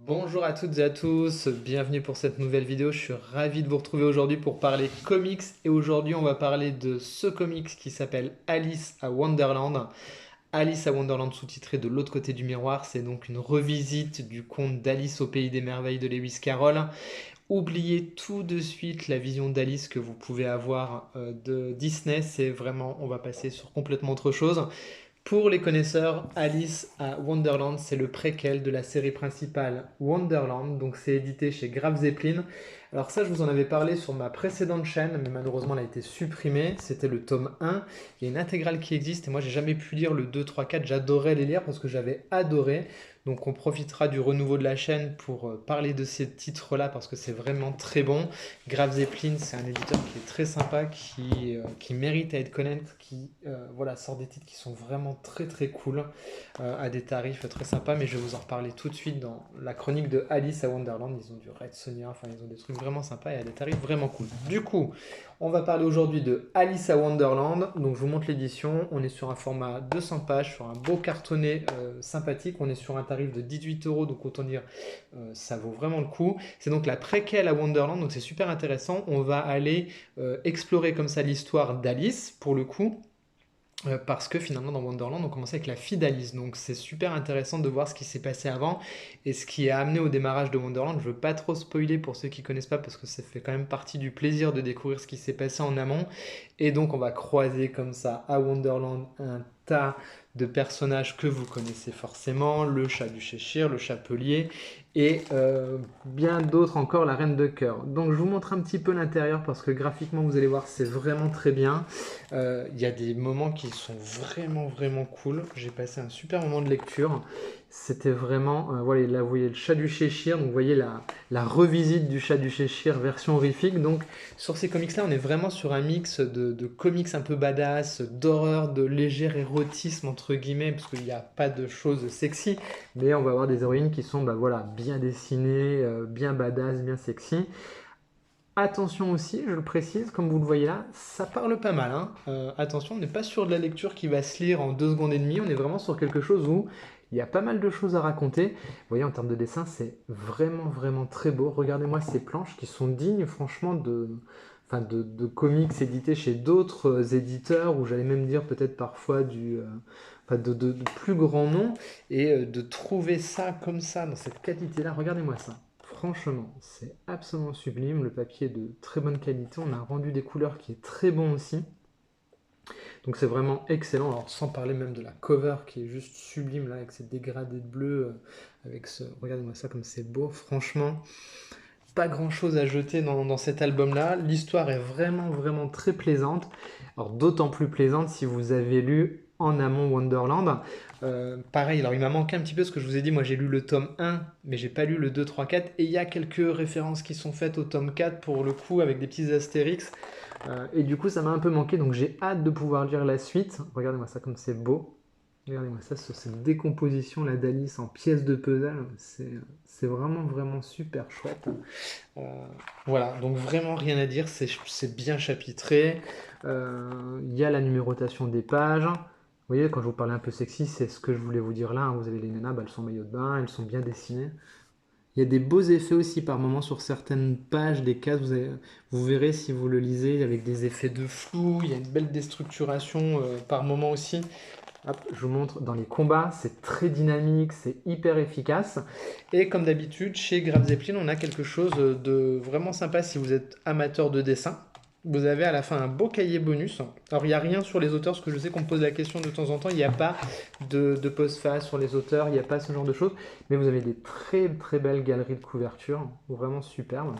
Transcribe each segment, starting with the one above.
Bonjour à toutes et à tous, bienvenue pour cette nouvelle vidéo. Je suis ravi de vous retrouver aujourd'hui pour parler comics et aujourd'hui on va parler de ce comics qui s'appelle Alice à Wonderland. Alice à Wonderland sous-titré de l'autre côté du miroir, c'est donc une revisite du conte d'Alice au pays des merveilles de Lewis Carroll. Oubliez tout de suite la vision d'Alice que vous pouvez avoir de Disney, c'est vraiment, on va passer sur complètement autre chose. Pour les connaisseurs, Alice à Wonderland, c'est le préquel de la série principale Wonderland, donc c'est édité chez Graf Zeppelin. Alors ça, je vous en avais parlé sur ma précédente chaîne, mais malheureusement, elle a été supprimée. C'était le tome 1. Il y a une intégrale qui existe, et moi, j'ai jamais pu lire le 2, 3, 4. J'adorais les lire parce que j'avais adoré. Donc on profitera du renouveau de la chaîne pour parler de ces titres-là parce que c'est vraiment très bon. Graf Zeppelin, c'est un éditeur qui est très sympa, qui mérite à être connaître, qui voilà, sort des titres qui sont vraiment très très cool, à des tarifs très sympas, mais je vais vous en reparler tout de suite dans la chronique de Alice à Wonderland. Ils ont du Red Sonja, enfin ils ont des trucs vraiment sympas et à des tarifs vraiment cool. Du coup, on va parler aujourd'hui de Alice à Wonderland. Donc je vous montre l'édition, on est sur un format 200 pages, sur un beau cartonné sympathique, on est sur un tarif de 18 euros, donc autant dire ça vaut vraiment le coup. C'est donc la préquelle à Wonderland, donc c'est super intéressant. On va aller explorer comme ça l'histoire d'Alice pour le coup. Parce que finalement dans Wonderland on commençait avec la fille d'Alice, donc c'est super intéressant de voir ce qui s'est passé avant et ce qui a amené au démarrage de Wonderland. Je veux pas trop spoiler pour ceux qui connaissent pas parce que ça fait quand même partie du plaisir de découvrir ce qui s'est passé en amont, et donc on va croiser comme ça à Wonderland un tas de personnages que vous connaissez forcément, le chat du Cheshire, le chapelier et bien d'autres encore, la reine de cœur. Donc je vous montre un petit peu l'intérieur parce que graphiquement vous allez voir c'est vraiment très bien. Il y a des moments qui sont vraiment cool. J'ai passé un super moment de lecture. C'était vraiment, voilà, là vous voyez le chat du Cheshire, donc vous voyez la revisite du chat du Cheshire version horrifique. Donc sur ces comics-là, on est vraiment sur un mix de comics un peu badass, d'horreur, de léger érotisme entre guillemets, parce qu'il n'y a pas de choses sexy, mais on va avoir des héroïnes qui sont bah, voilà, bien dessinées, bien badass, bien sexy. Attention aussi, je le précise, comme vous le voyez là, ça parle pas mal, hein. Attention, on n'est pas sur de la lecture qui va se lire en 2 secondes et demie, on est vraiment sur quelque chose où il y a pas mal de choses à raconter. Vous voyez, en termes de dessin, c'est vraiment très beau. Regardez-moi ces planches qui sont dignes, franchement, enfin de comics édités chez d'autres éditeurs, ou j'allais même dire peut-être parfois enfin de plus grands noms, et de trouver ça comme ça, dans cette qualité-là, regardez-moi ça. Franchement, c'est absolument sublime. Le papier est de très bonne qualité. On a un rendu des couleurs qui est très bon aussi. Donc c'est vraiment excellent. Alors sans parler même de la cover qui est juste sublime là avec ces dégradés de bleu, avec ce. Regardez-moi ça comme c'est beau. Franchement, pas grand chose à jeter dans cet album-là. L'histoire est vraiment très plaisante. Alors d'autant plus plaisante si vous avez lu en amont Wonderland. Pareil, alors il m'a manqué un petit peu ce que je vous ai dit. Moi j'ai lu le tome 1, mais j'ai pas lu le 2, 3, 4. Et il y a quelques références qui sont faites au tome 4 pour le coup avec des petits astérix. Et du coup ça m'a un peu manqué. Donc j'ai hâte de pouvoir lire la suite. Regardez-moi ça comme c'est beau. Regardez-moi ça, sur cette décomposition là d'Alice en pièces de puzzle, c'est vraiment super chouette. Euh, voilà, donc vraiment rien à dire, c'est bien chapitré. Il y a la numérotation des pages. Vous voyez, quand je vous parlais un peu sexy, c'est ce que je voulais vous dire là, hein. Vous avez les nanas, bah, elles sont en maillot de bain, elles sont bien dessinées. Il y a des beaux effets aussi par moment sur certaines pages, des cases, vous verrez si vous le lisez, avec des effets de flou, il y a une belle déstructuration par moment aussi. Hop, je vous montre dans les combats, c'est très dynamique, c'est hyper efficace. Et comme d'habitude, chez Graf Zeppelin, on a quelque chose de vraiment sympa si vous êtes amateur de dessin. Vous avez à la fin un beau cahier bonus. Alors il n'y a rien sur les auteurs, parce que je sais qu'on me pose la question de temps en temps, il n'y a pas de postface sur les auteurs, il n'y a pas ce genre de choses. Mais vous avez des très belles galeries de couverture, vraiment superbes.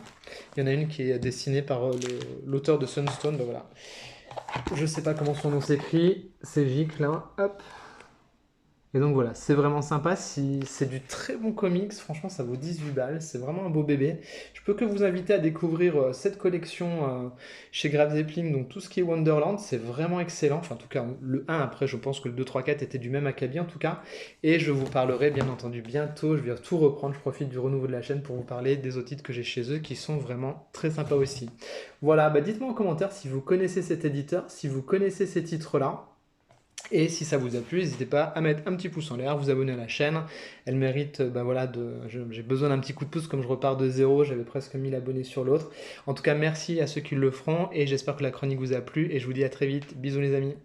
Il y en a une qui est dessinée par l'auteur de Sunstone, ben voilà. Je sais pas comment son nom s'écrit, c'est Gic là, hop. Et donc voilà, c'est vraiment sympa, si c'est du très bon comics, franchement ça vaut 18 balles, c'est vraiment un beau bébé. Je peux que vous inviter à découvrir cette collection chez Graf Zeppelin, donc tout ce qui est Wonderland, c'est vraiment excellent, enfin en tout cas le 1, après je pense que le 2, 3, 4 était du même acabit en tout cas, et je vous parlerai bien entendu bientôt, je vais tout reprendre, je profite du renouveau de la chaîne pour vous parler des autres titres que j'ai chez eux qui sont vraiment très sympas aussi. Voilà, bah dites-moi en commentaire si vous connaissez cet éditeur, si vous connaissez ces titres-là. Et si ça vous a plu, n'hésitez pas à mettre un petit pouce en l'air, vous abonner à la chaîne. Elle mérite, voilà, j'ai besoin d'un petit coup de pouce comme je repars de zéro, j'avais presque 1000 abonnés sur l'autre. En tout cas, merci à ceux qui le feront et j'espère que la chronique vous a plu et je vous dis à très vite. Bisous les amis.